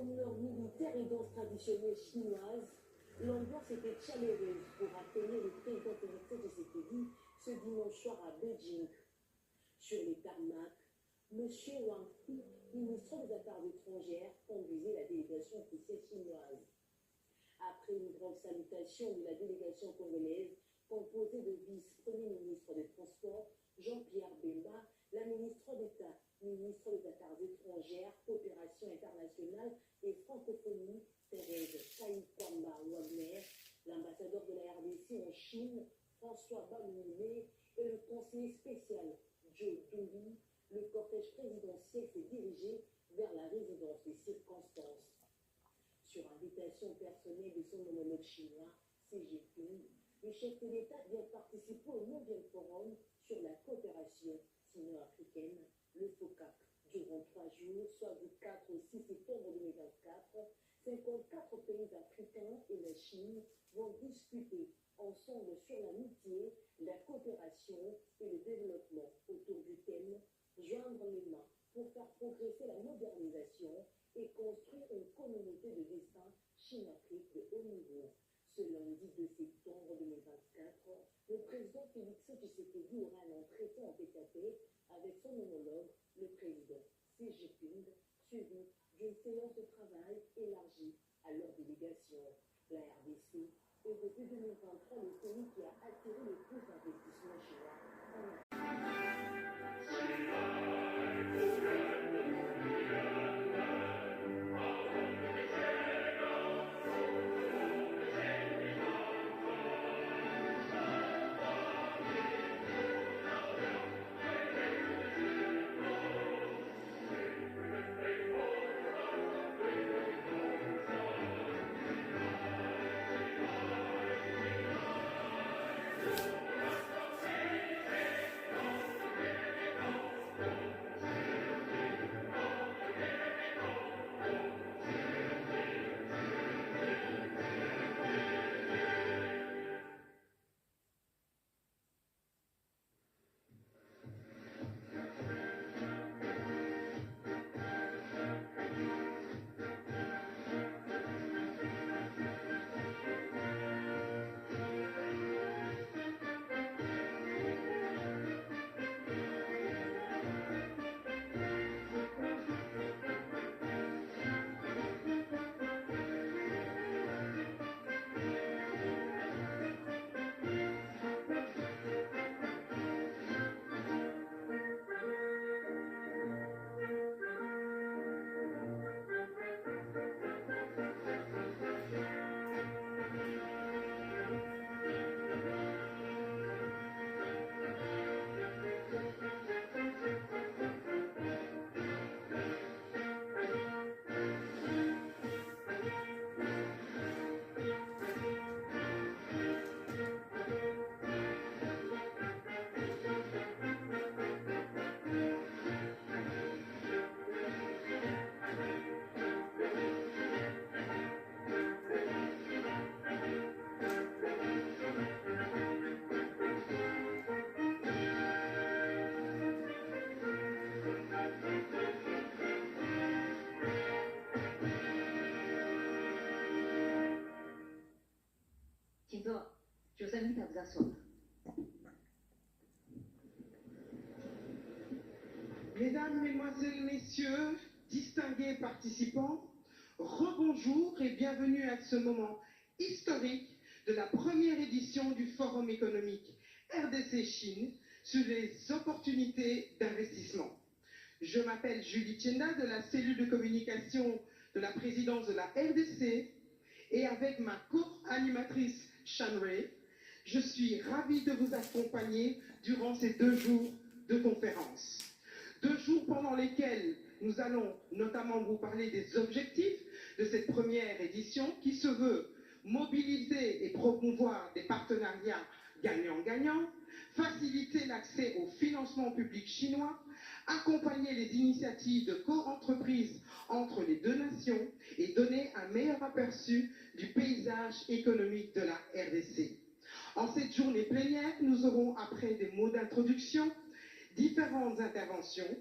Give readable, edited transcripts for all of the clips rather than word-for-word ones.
Comme leur militaire et danse traditionnelle chinoise, l'ambiance était chaleureuse pour accueillir le président Félix Tshisekedi ce dimanche soir à Beijing. Sur les tarmacs, M. Wang Yi, ministre des Affaires étrangères, conduisait la délégation officielle chinoise. Après une grande salutation de la délégation congolaise, composée de vice-premier ministre des Transports, Jean-Pierre Bemba, la ministre d'État, ministre des Affaires étrangères, coopération internationale et francophonie, Thérèse Kaïkamba Wagner, l'ambassadeur de la RDC en Chine, François Baloumé, et le conseiller spécial, Joe Doumbia, le cortège présidentiel s'est dirigé vers la résidence des circonstances. Sur invitation personnelle de son homologue chinois, Xi Jinping, le chef de l'État vient participer au 9e forum sur la coopération sino-africaine, le FOCAC. Durant 3 jours, soit du 4 au 6 septembre 2024, 54 pays africains et la Chine vont discuter ensemble sur l'amitié, la coopération et le développement autour du thème « Joindre les mains pour faire progresser la modernisation et construire une communauté de destin Chine-Afrique de haut niveau ». Ce lundi 2 septembre 2024, le président Félix Tshisekedi aura un entretien en tête-à-tête avec son homologue, le président Xi Jinping, suivi d'une séance de travail élargie à leur délégation. La RDC est depuis 2023 le pays qui a attiré le plus d'investissements chinois en Afrique. Je vous invite à vous asseoir. Mesdames, Mesdemoiselles, Messieurs, distingués participants, rebonjour et bienvenue à ce moment historique de la première édition du Forum économique RDC-Chine sur les opportunités d'investissement. Je m'appelle Julie Tienda de la cellule de communication de la présidence de la RDC et avec ma co-animatrice Shanrei, je suis ravie de vous accompagner durant ces 2 jours de conférence. 2 jours pendant lesquels nous allons notamment vous parler des objectifs de cette première édition qui se veut mobiliser et promouvoir des partenariats gagnant-gagnant, faciliter l'accès au financement public chinois, accompagner les initiatives de co-entreprise entre les 2 nations et donner un meilleur aperçu du paysage économique de la RDC. En cette journée plénière, nous aurons, après des mots d'introduction, différentes interventions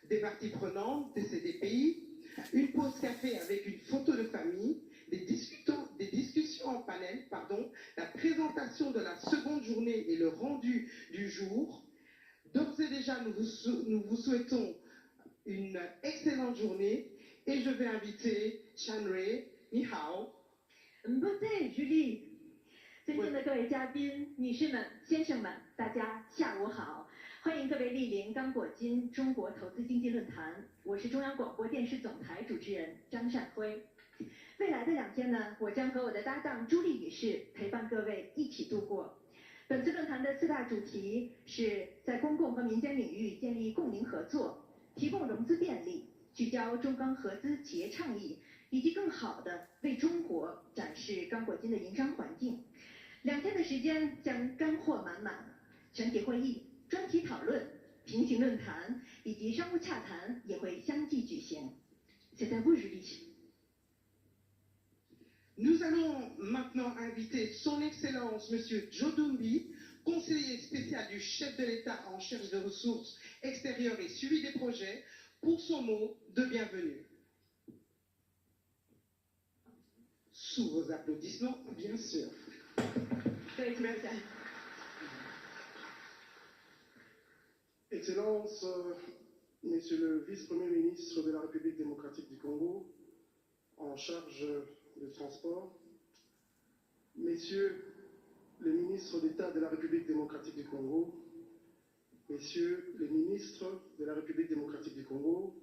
des parties prenantes de ces 2 pays, une pause café avec une photo de famille, des discussions en panel, la présentation de la seconde journée et le rendu du jour. D'ores et déjà, nous vous souhaitons une excellente journée et je vais inviter Chanrei. Ni hao.对，Julie，尊敬的各位嘉宾、女士们、先生们，大家下午好！欢迎各位莅临刚果金中国投资经济论坛。我是中央广播电视总台主持人张善辉。未来的2天呢，我将和我的搭档朱莉女士陪伴各位一起度过。本次论坛的4大主题是在公共和民间领域建立共赢合作，提供融资便利，聚焦中钢合资企业倡议，以及更好地为中国展示刚果金的营商环境。2天的时间将干货满满，全体会议、专题讨论、平行论坛以及商务洽谈也会相继举行。C'est à vous, Julie. Nous allons maintenant inviter son Excellence Monsieur Joe Dumbi, conseiller spécial du chef de l'État en charge des ressources extérieures et suivi des projets, pour son mot de bienvenue. Sous vos applaudissements, bien sûr. Merci. Excellence, Monsieur le Vice-Premier ministre de la République démocratique du Congo, en charge du transport, Messieurs les ministres d'État de la République démocratique du Congo, Messieurs les ministres de la République démocratique du Congo,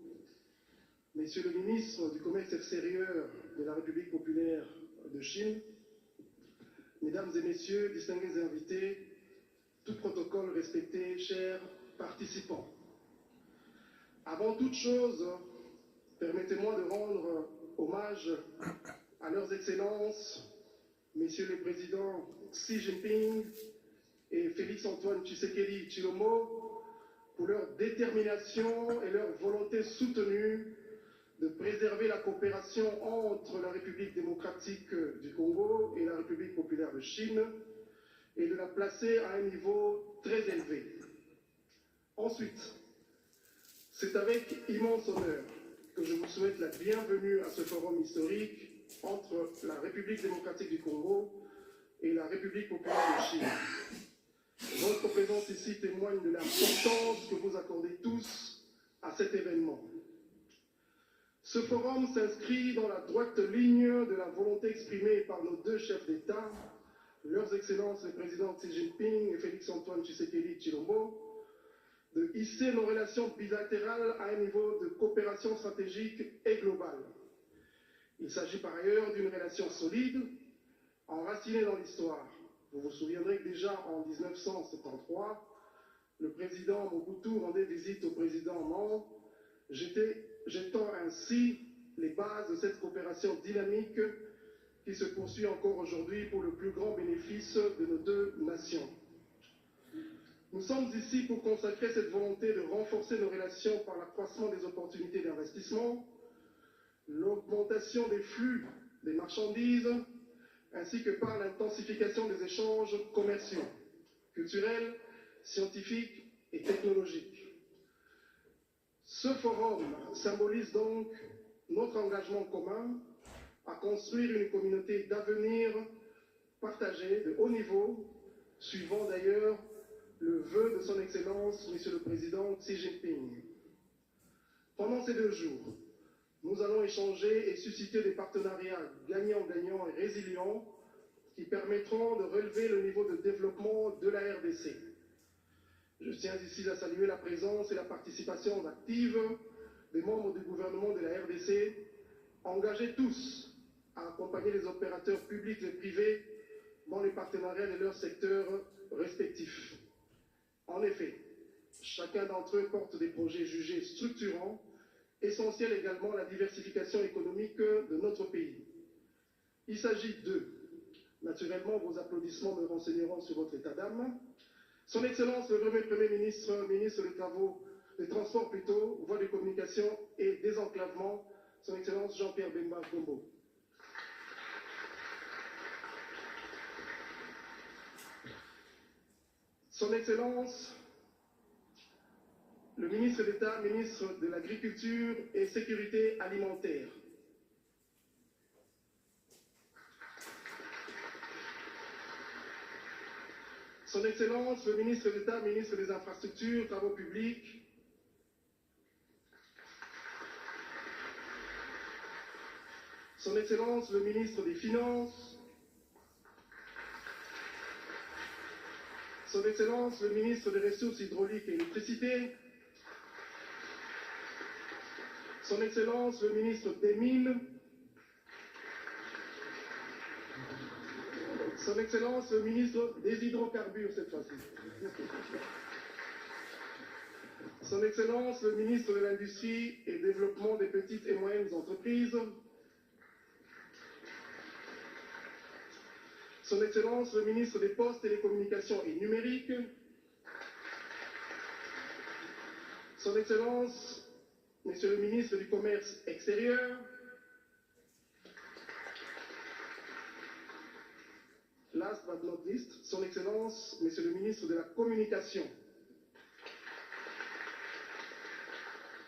Messieurs le ministre du Commerce extérieur de la République populaire de Chine, Mesdames et Messieurs, distingués invités, tout protocole respecté, chers participants. Avant toute chose, permettez-moi de rendre hommage à leurs excellences, Messieurs les présidents Xi Jinping et Félix-Antoine Tshisekedi Tshilombo, pour leur détermination et leur volonté soutenue de préserver la coopération entre la République démocratique du Congo et la République populaire de Chine et de la placer à un niveau très élevé. Ensuite, c'est avec immense honneur que je vous souhaite la bienvenue à ce forum historique entre la République démocratique du Congo et la République populaire de Chine. Votre présence ici témoigne de l'importance que vous accordez tous à cet événement. Ce forum s'inscrit dans la droite ligne de la volonté exprimée par nos 2 chefs d'État, leurs excellences les présidents Xi Jinping et Félix-Antoine Tshisekedi Tshilombo, de hisser nos relations bilatérales à un niveau de coopération stratégique et globale. Il s'agit par ailleurs d'une relation solide, enracinée dans l'histoire. Vous vous souviendrez que déjà en 1973, le président Mobutu rendait visite au président Mao, jetant ainsi les bases de cette coopération dynamique qui se poursuit encore aujourd'hui pour le plus grand bénéfice de nos 2 nations. Nous sommes ici pour consacrer cette volonté de renforcer nos relations par l'accroissement des opportunités d'investissement, l'augmentation des flux des marchandises, ainsi que par l'intensification des échanges commerciaux, culturels, scientifiques et technologiques. Ce forum symbolise donc notre engagement commun à construire une communauté d'avenir partagée de haut niveau, suivant d'ailleurs le vœu de son Excellence, Monsieur le Président Xi Jinping. Pendant ces 2 jours, nous allons échanger et susciter des partenariats gagnant-gagnant et résilients qui permettront de relever le niveau de développement de la RDC. Je tiens ici à saluer la présence et la participation active des membres du gouvernement de la RDC, engagés tous à accompagner les opérateurs publics et privés dans les partenariats de leurs secteurs respectifs. En effet, chacun d'entre eux porte des projets jugés structurants, essentiels également à la diversification économique de notre pays. Il s'agit de, naturellement, vos applaudissements me renseigneront sur votre état d'âme. Son Excellence le Premier ministre, ministre des Travaux, des Transports plutôt, voies de communication et désenclavement, Son Excellence Jean-Pierre Bemba Gombo. Son Excellence le ministre d'État, ministre de l'Agriculture et Sécurité alimentaire. Son Excellence, le ministre d'État, ministre des Infrastructures, Travaux publics. Son Excellence, le ministre des Finances. Son Excellence, le ministre des Ressources hydrauliques et électricité. Son Excellence, le ministre des Mines. Son Excellence, le ministre des Hydrocarbures, cette fois-ci. Son Excellence, le ministre de l'Industrie et Développement des petites et moyennes entreprises. Son Excellence, le ministre des Postes, Télécommunications et Numériques. Son Excellence, Monsieur le ministre du Commerce extérieur. Last but not least, Son Excellence, Monsieur le ministre de la Communication.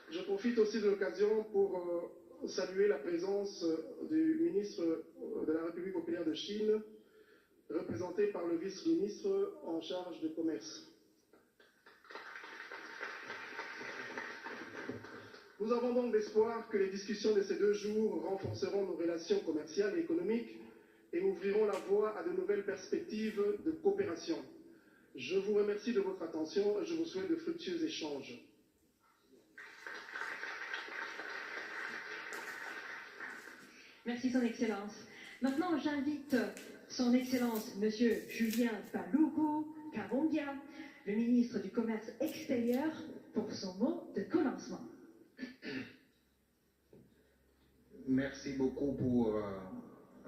Je profite aussi de l'occasion pour saluer la présence du ministre de la République populaire de Chine, représenté par le vice-ministre en charge du commerce. Nous avons donc l'espoir que les discussions de ces 2 jours renforceront nos relations commerciales et économiques et ouvriront la voie à de nouvelles perspectives de coopération. Je vous remercie de votre attention et je vous souhaite de fructueux échanges. Merci, Son Excellence. Maintenant, j'invite Son Excellence, Monsieur Julien Paluku Karongia, le ministre du Commerce extérieur, pour son mot de commencement. Merci beaucoup pour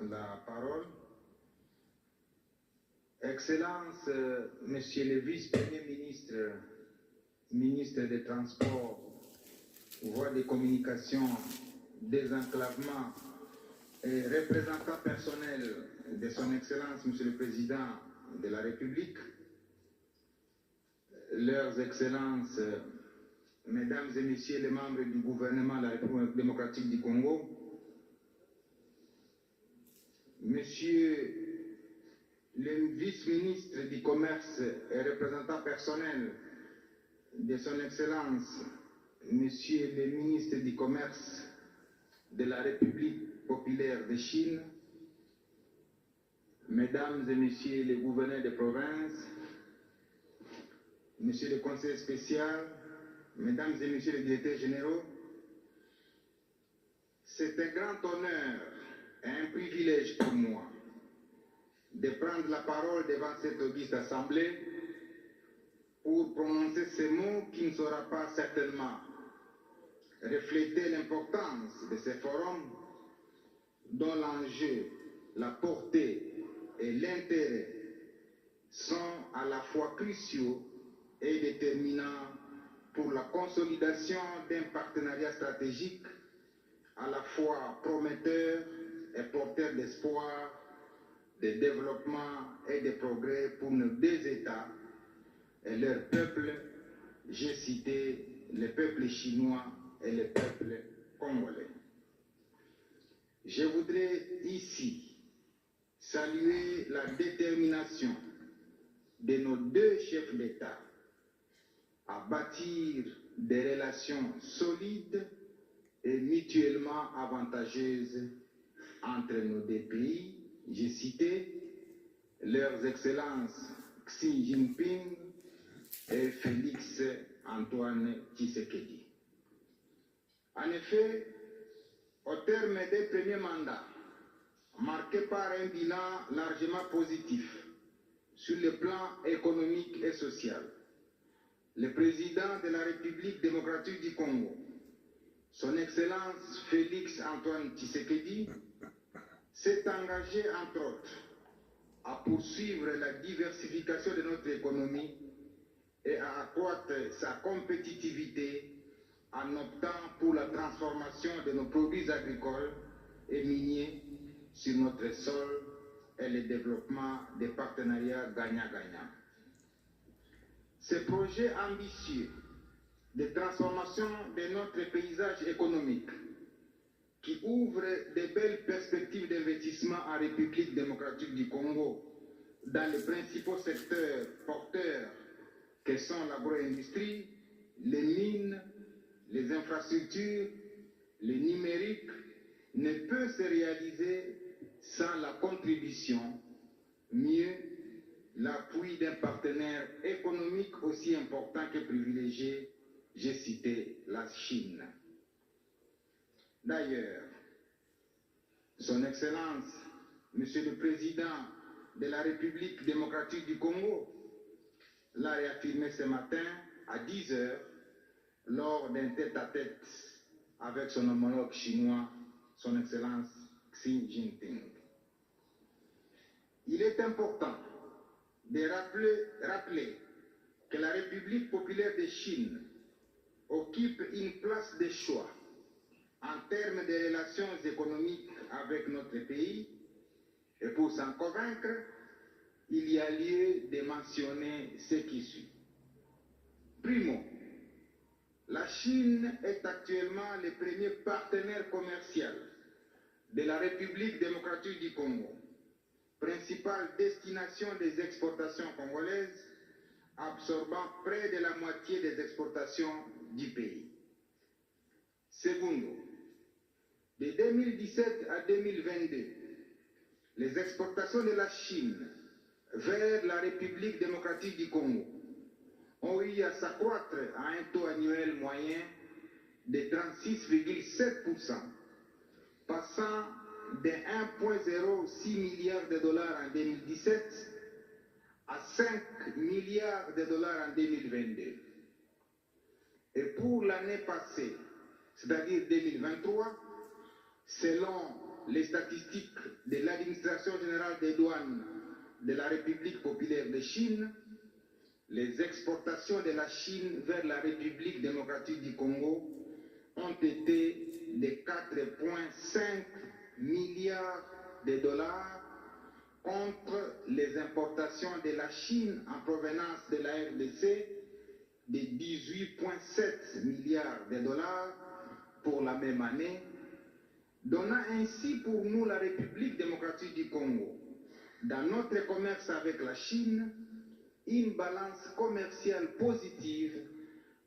la parole. Excellence, Monsieur le Vice-Premier ministre, ministre des Transports, voies de communication, désenclavement et représentant personnel de Son Excellence, Monsieur le Président de la République, Leurs Excellences, Mesdames et Messieurs les membres du gouvernement de la République démocratique du Congo, Monsieur le vice-ministre du Commerce et représentant personnel de Son Excellence, Monsieur le ministre du Commerce de la République populaire de Chine, Mesdames et Messieurs les gouverneurs de province, Monsieur le conseiller spécial, Mesdames et Messieurs les directeurs généraux, c'est un grand honneur et un privilège pour moi de prendre la parole devant cette auguste assemblée pour prononcer ces mots qui ne saura pas certainement refléter l'importance de ce forum dont l'enjeu, la portée et l'intérêt sont à la fois cruciaux et déterminants pour la consolidation d'un partenariat stratégique à la fois prometteur et porteur d'espoir, de développement et de progrès pour nos 2 États et leurs peuples. J'ai cité le peuple chinois et le peuple congolais. Je voudrais ici saluer la détermination de nos 2 chefs d'État à bâtir des relations solides et mutuellement avantageuses entre nos 2 pays. J'ai cité Leurs Excellences Xi Jinping et Félix Antoine Tshisekedi. En effet, au terme des premiers mandats, marqués par un bilan largement positif sur le plan économique et social, le président de la République démocratique du Congo, Son Excellence Félix Antoine Tshisekedi, s'est engagé, entre autres, à poursuivre la diversification de notre économie et à accroître sa compétitivité en optant pour la transformation de nos produits agricoles et miniers sur notre sol et le développement des partenariats gagnant-gagnant. Ce projet ambitieux de transformation de notre paysage économique qui ouvre de belles perspectives d'investissement en République démocratique du Congo dans les principaux secteurs porteurs que sont l'agro-industrie, les mines, les infrastructures, le numérique, ne peut se réaliser sans la contribution, mieux l'appui d'un partenaire économique aussi important que privilégié, j'ai cité la Chine. D'ailleurs, Son Excellence, Monsieur le Président de la République démocratique du Congo, l'a réaffirmé ce matin à 10 h lors d'un tête-à-tête avec son homologue chinois, Son Excellence Xi Jinping. Il est important de rappeler que la République populaire de Chine occupe une place de choix en termes de relations économiques avec notre pays, et pour s'en convaincre, il y a lieu de mentionner ce qui suit. Primo, la Chine est actuellement le premier partenaire commercial de la République démocratique du Congo, principale destination des exportations congolaises, absorbant près de la moitié des exportations du pays. Secondo, de 2017 à 2022, les exportations de la Chine vers la République démocratique du Congo ont eu à s'accroître à un taux annuel moyen de 36,7%, passant de 1,06 milliard de dollars en 2017 à 5 milliards de dollars en 2022. Et pour l'année passée, c'est-à-dire 2023, selon les statistiques de l'Administration générale des douanes de la République populaire de Chine, les exportations de la Chine vers la République démocratique du Congo ont été de 4,5 milliards de dollars contre les importations de la Chine en provenance de la RDC de 18,7 milliards de dollars pour la même année, donnant ainsi pour nous la République démocratique du Congo, dans notre commerce avec la Chine, une balance commerciale positive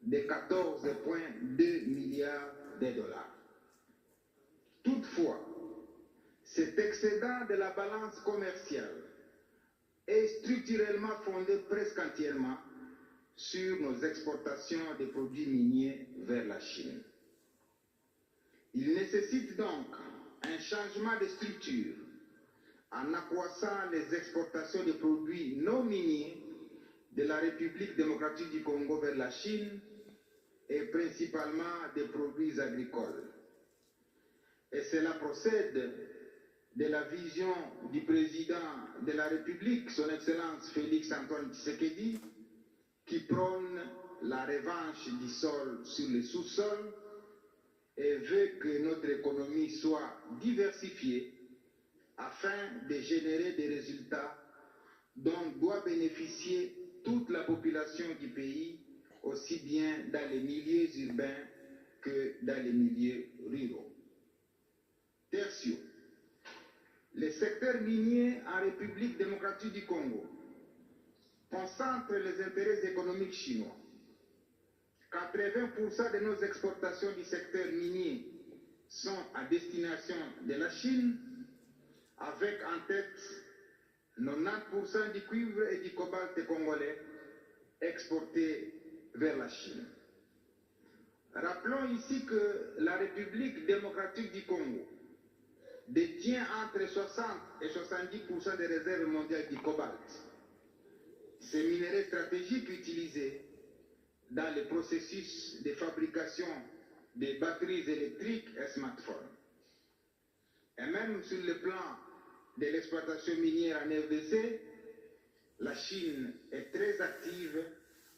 de 14,2 milliards de dollars. Toutefois, cet excédent de la balance commerciale est structurellement fondé presque entièrement sur nos exportations de produits miniers vers la Chine. Il nécessite donc un changement de structure en accroissant les exportations de produits non miniers de la République démocratique du Congo vers la Chine et principalement des produits agricoles. Et cela procède de la vision du président de la République, son Excellence Félix Antoine Tshisekedi, qui prône la revanche du sol sur le sous-sol et veut que notre économie soit diversifiée afin de générer des résultats dont doit bénéficier toute la population du pays, aussi bien dans les milieux urbains que dans les milieux ruraux. Tertio, les secteurs miniers en République démocratique du Congo concentrent les intérêts économiques chinois. 80% de nos exportations du secteur minier sont à destination de la Chine, avec en tête 90% du cuivre et du cobalt congolais exportés vers la Chine. Rappelons ici que la République démocratique du Congo détient entre 60 et 70% des réserves mondiales du cobalt. Ces minerais stratégiques utilisés dans le processus de fabrication des batteries électriques et smartphones. Et même sur le plan de l'exploitation minière en RDC, la Chine est très active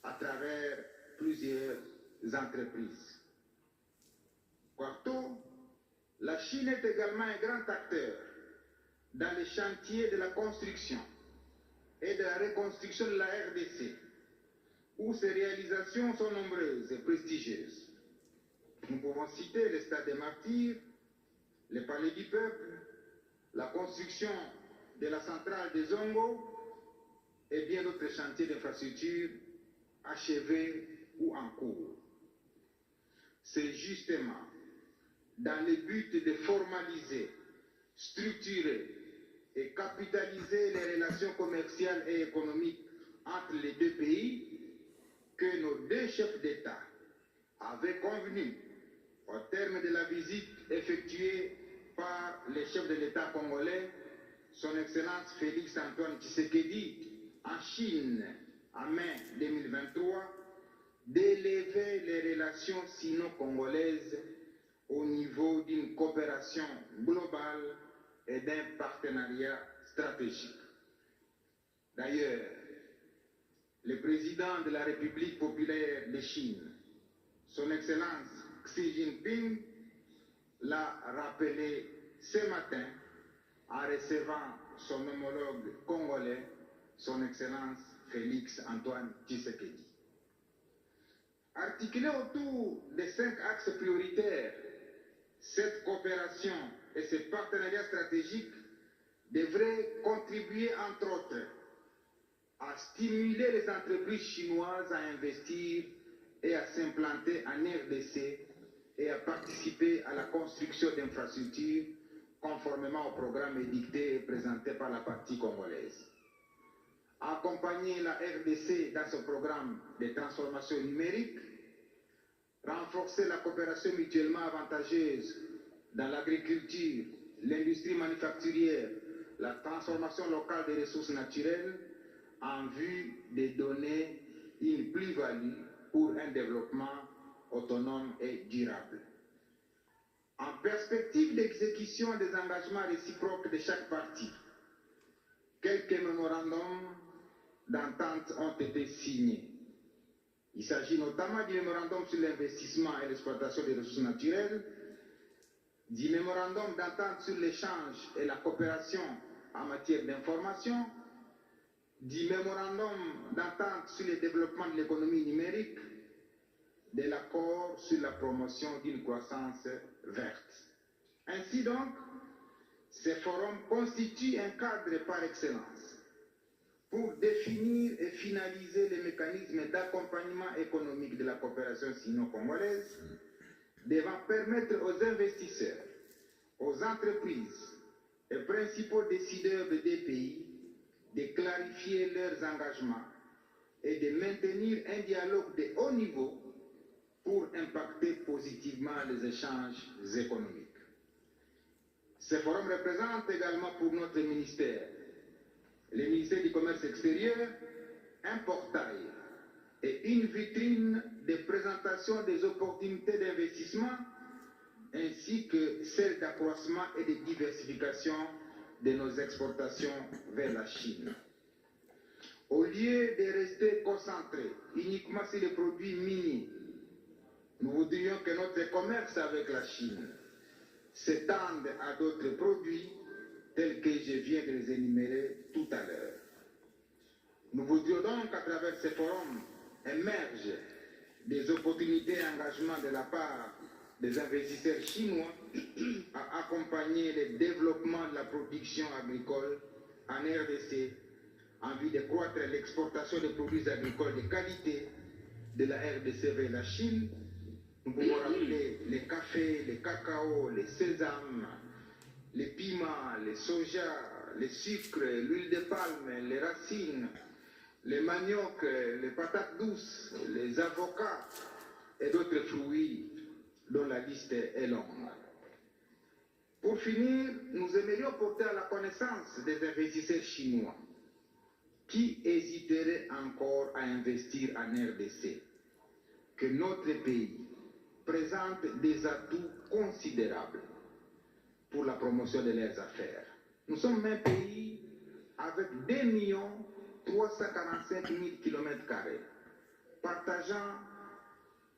à travers plusieurs entreprises. Quarto, la Chine est également un grand acteur dans les chantiers de la construction et de la reconstruction de la RDC, où ses réalisations sont nombreuses et prestigieuses. Nous pouvons citer le Stade des Martyrs, le Palais du Peuple, la construction de la centrale de Zongo et bien d'autres chantiers d'infrastructure achevés ou en cours. C'est justement dans le but de formaliser, structurer et capitaliser les relations commerciales et économiques entre les deux pays que nos deux chefs d'État avaient convenu, au terme de la visite effectuée par les chefs de l'État congolais, son Excellence Félix Antoine Tshisekedi, en Chine en mai 2023, d'élever les relations sino-congolaises au niveau d'une coopération globale et d'un partenariat stratégique. D'ailleurs, le président de la République populaire de Chine, son Excellence Xi Jinping, l'a rappelé ce matin en recevant son homologue congolais, son Excellence Félix Antoine Tshisekedi. Articulée autour des 5 axes prioritaires, cette coopération et ce partenariat stratégique devraient contribuer, entre autres, à stimuler les entreprises chinoises à investir et à s'implanter en RDC et à participer à la construction d'infrastructures conformément au programme édicté et présenté par la partie congolaise. Accompagner la RDC dans ce programme de transformation numérique, renforcer la coopération mutuellement avantageuse dans l'agriculture, l'industrie manufacturière, la transformation locale des ressources naturelles en vue de donner une plus-value pour un développement autonome et durable. En perspective d'exécution des engagements réciproques de chaque partie, quelques mémorandums d'entente ont été signés. Il s'agit notamment du mémorandum sur l'investissement et l'exploitation des ressources naturelles, du mémorandum d'entente sur l'échange et la coopération en matière d'information, du mémorandum d'entente sur le développement de l'économie numérique, de l'accord sur la promotion d'une croissance verte. Ainsi donc, ces forums constituent un cadre par excellence pour définir et finaliser les mécanismes d'accompagnement économique de la coopération sino-congolaise, devant permettre aux investisseurs, aux entreprises et principaux décideurs des deux pays de clarifier leurs engagements et de maintenir un dialogue de haut niveau pour impacter positivement les échanges économiques. Ce forum représente également pour notre ministère, le ministère du Commerce extérieur, un portail et une vitrine de présentation des opportunités d'investissement ainsi que celle d'accroissement et de diversification de nos exportations vers la Chine. Au lieu de rester concentrés uniquement sur les produits miniers, nous voudrions que notre commerce avec la Chine s'étende à d'autres produits tels que je viens de les énumérer tout à l'heure. Nous voudrions donc, à travers ces forums, émerger des opportunités et engagements de la part des investisseurs chinois à accompagner le développement de la production agricole en RDC en vue de croître l'exportation de produits agricoles de qualité de la RDC vers la Chine. Nous pouvons rappeler les cafés, les cacao, les sésames, les piments, les soja, les sucres, l'huile de palme, les racines, les maniocs, les patates douces, les avocats et d'autres fruits dont la liste est longue. Pour finir, nous aimerions porter à la connaissance des investisseurs chinois qui hésiteraient encore à investir en RDC que notre pays présente des atouts considérables pour la promotion de leurs affaires. Nous sommes un pays avec 2 345 000 km², partageant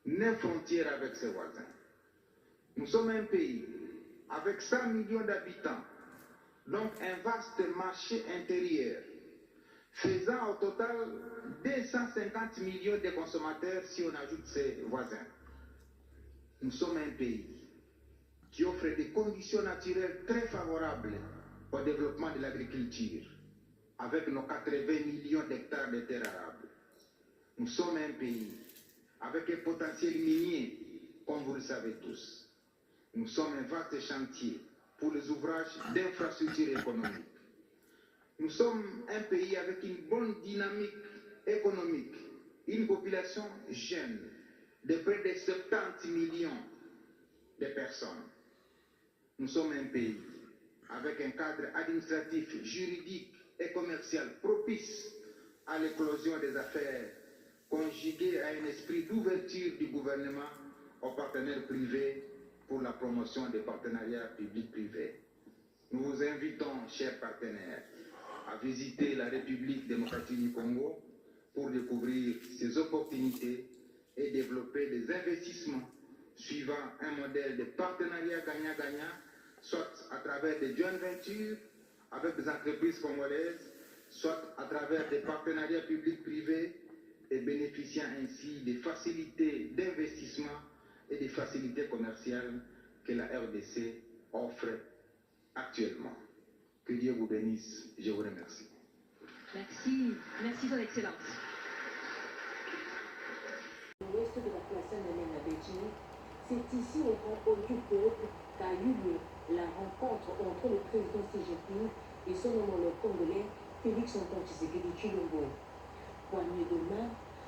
9 frontières avec ses voisins. Nous sommes un pays avec 100 millions d'habitants, donc un vaste marché intérieur, faisant au total 250 millions de consommateurs si on ajoute ses voisins. Nous sommes un pays qui offre des conditions naturelles très favorables au développement de l'agriculture, avec nos 80 millions d'hectares de terres arables. Nous sommes un pays avec un potentiel minier, comme vous le savez tous. Nous sommes un vaste chantier pour les ouvrages d'infrastructures économiques. Nous sommes un pays avec une bonne dynamique économique, une population jeune de près de 70 millions de personnes. Nous sommes un pays avec un cadre administratif, juridique et commercial propice à l'éclosion des affaires, conjugué à un esprit d'ouverture du gouvernement aux partenaires privés pour la promotion des partenariats publics-privés. Nous vous invitons, chers partenaires, à visiter la République démocratique du Congo pour découvrir ses opportunités et développer des investissements suivant un modèle de partenariat gagnant-gagnant, soit à travers des joint ventures avec des entreprises congolaises, soit à travers des partenariats publics-privés et bénéficiant ainsi des facilités d'investissement et des facilités commerciales que la RDC offre actuellement. Que Dieu vous bénisse. Je vous remercie. Merci. Merci, Son Excellence. L'ouest de la place Saint-Denis à Beijing, c'est ici au grand hall du peuple qu'a eu lieu la rencontre entre le président Xi Jinping et son homologue congolais Félix Antoine Tshisekedi Tshilombo. Poignée de main,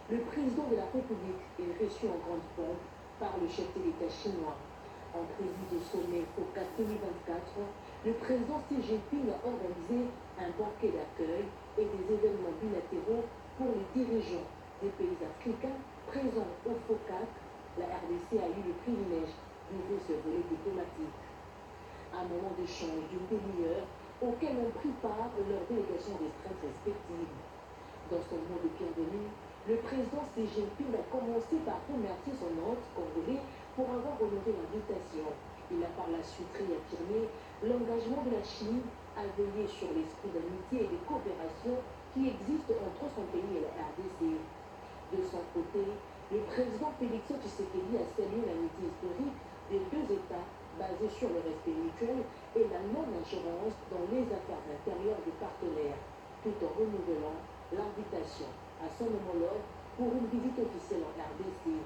le président de la République est reçu en grande pompe par le chef de l'État chinois. En prélude du sommet FOCAC 2024, le président Xi Jinping a organisé un banquet d'accueil et des événements bilatéraux pour les dirigeants des pays africains présents au FOCAC. La RDC a eu le privilège d'ouvrir ce volet diplomatique. Un moment d'échange d'une demi-heure auquel ont pris part leurs délégations restreintes respectives. Dans son mot de bienvenue, le président Xi Jinping a commencé par remercier son hôte congolais pour avoir honoré l'invitation. Il a par la suite réaffirmé l'engagement de la Chine à veiller sur l'esprit d'amitié et de coopération qui existe entre son pays et la RDC. De son côté, le président Félix Tshisekedi a salué l'amitié historique des deux États basée sur le respect mutuel et la non-ingérence dans les affaires intérieures des partenaires, tout en renouvelant l'invitation à son homologue pour une visite officielle en RDC.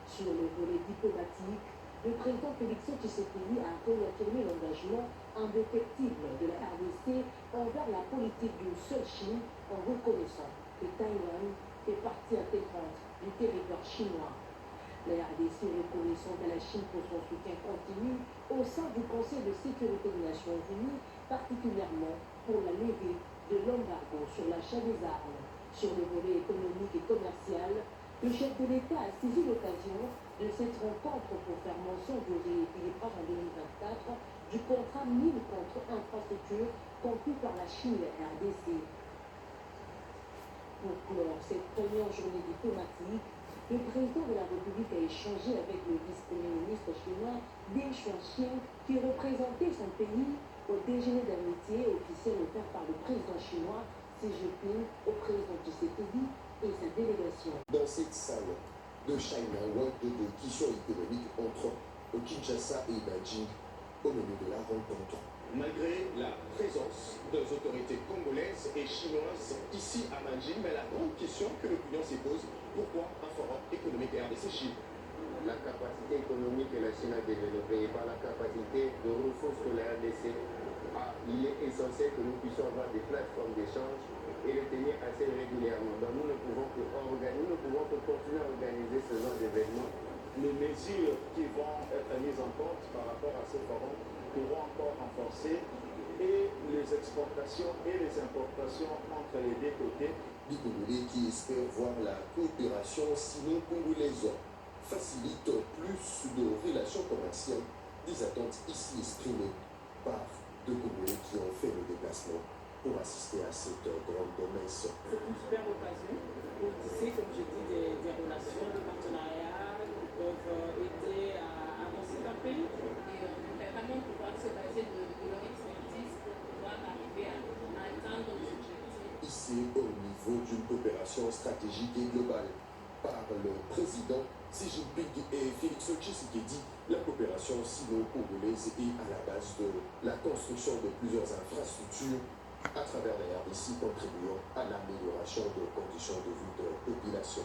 Sur le volet diplomatique, le président Félix Tshisekedi a réaffirmé l'engagement indéfectible de la RDC envers la politique d'une seule Chine en reconnaissant que Taïwan fait partie intégrante du territoire chinois. La RDC reconnaissant à la Chine pour son soutien continu au sein du Conseil de sécurité des Nations Unies, particulièrement pour la levée de l'embargo sur l'achat des armes. Sur le volet économique et commercial, le chef de l'État a saisi l'occasion de cette rencontre pour faire mention du rééquilibrage en 2024 du contrat mine contre infrastructure conclu par la Chine et la RDC. Pour clore cette première journée diplomatique, le président de la République a échangé avec le vice-premier ministre chinois Ding Xuanqing, qui représentait son pays au déjeuner d'amitié officiel offert par le président chinois Xi Jinping au président Tshisekedi et sa délégation. Dans cette salle de China World, de discussions économiques entre Kinshasa et Beijing au menu de la rencontre. Malgré la présence des autorités congolaises et chinoises ici à Beijing, mais la grande question que l'opinion se pose, pourquoi un forum économique RDC-Chine? La capacité économique que la Chine a développée et par la capacité de ressources que la RDC a, il est essentiel que nous puissions avoir des plateformes d'échange et les tenir assez régulièrement. Donc nous ne pouvons que continuer à organiser ce genre d'événements. Les mesures qui vont être mises en compte par rapport à ce forum pourront encore renforcer et les exportations et les importations entre les deux côtés. Les Congolais qui espèrent voir la coopération sino-congolaise facilite plus de relations commerciales, des attentes ici exprimées par deux Congolais qui ont fait le déplacement pour assister à cette grande messe. C'est une super occasion pour tisser, comme je dis, des relations, des partenariats qui peuvent aider à avancer un pays. Et vraiment pouvoir se baser de leur expertise pour pouvoir arriver à atteindre nos objectifs. Ici, au coopération stratégique et globale. Par le président Xi Jinping et Félix Tshisekedi, la coopération sino-congolaise est à la base de la construction de plusieurs infrastructures à travers la RDC, contribuant à l'amélioration des conditions de vie de la population.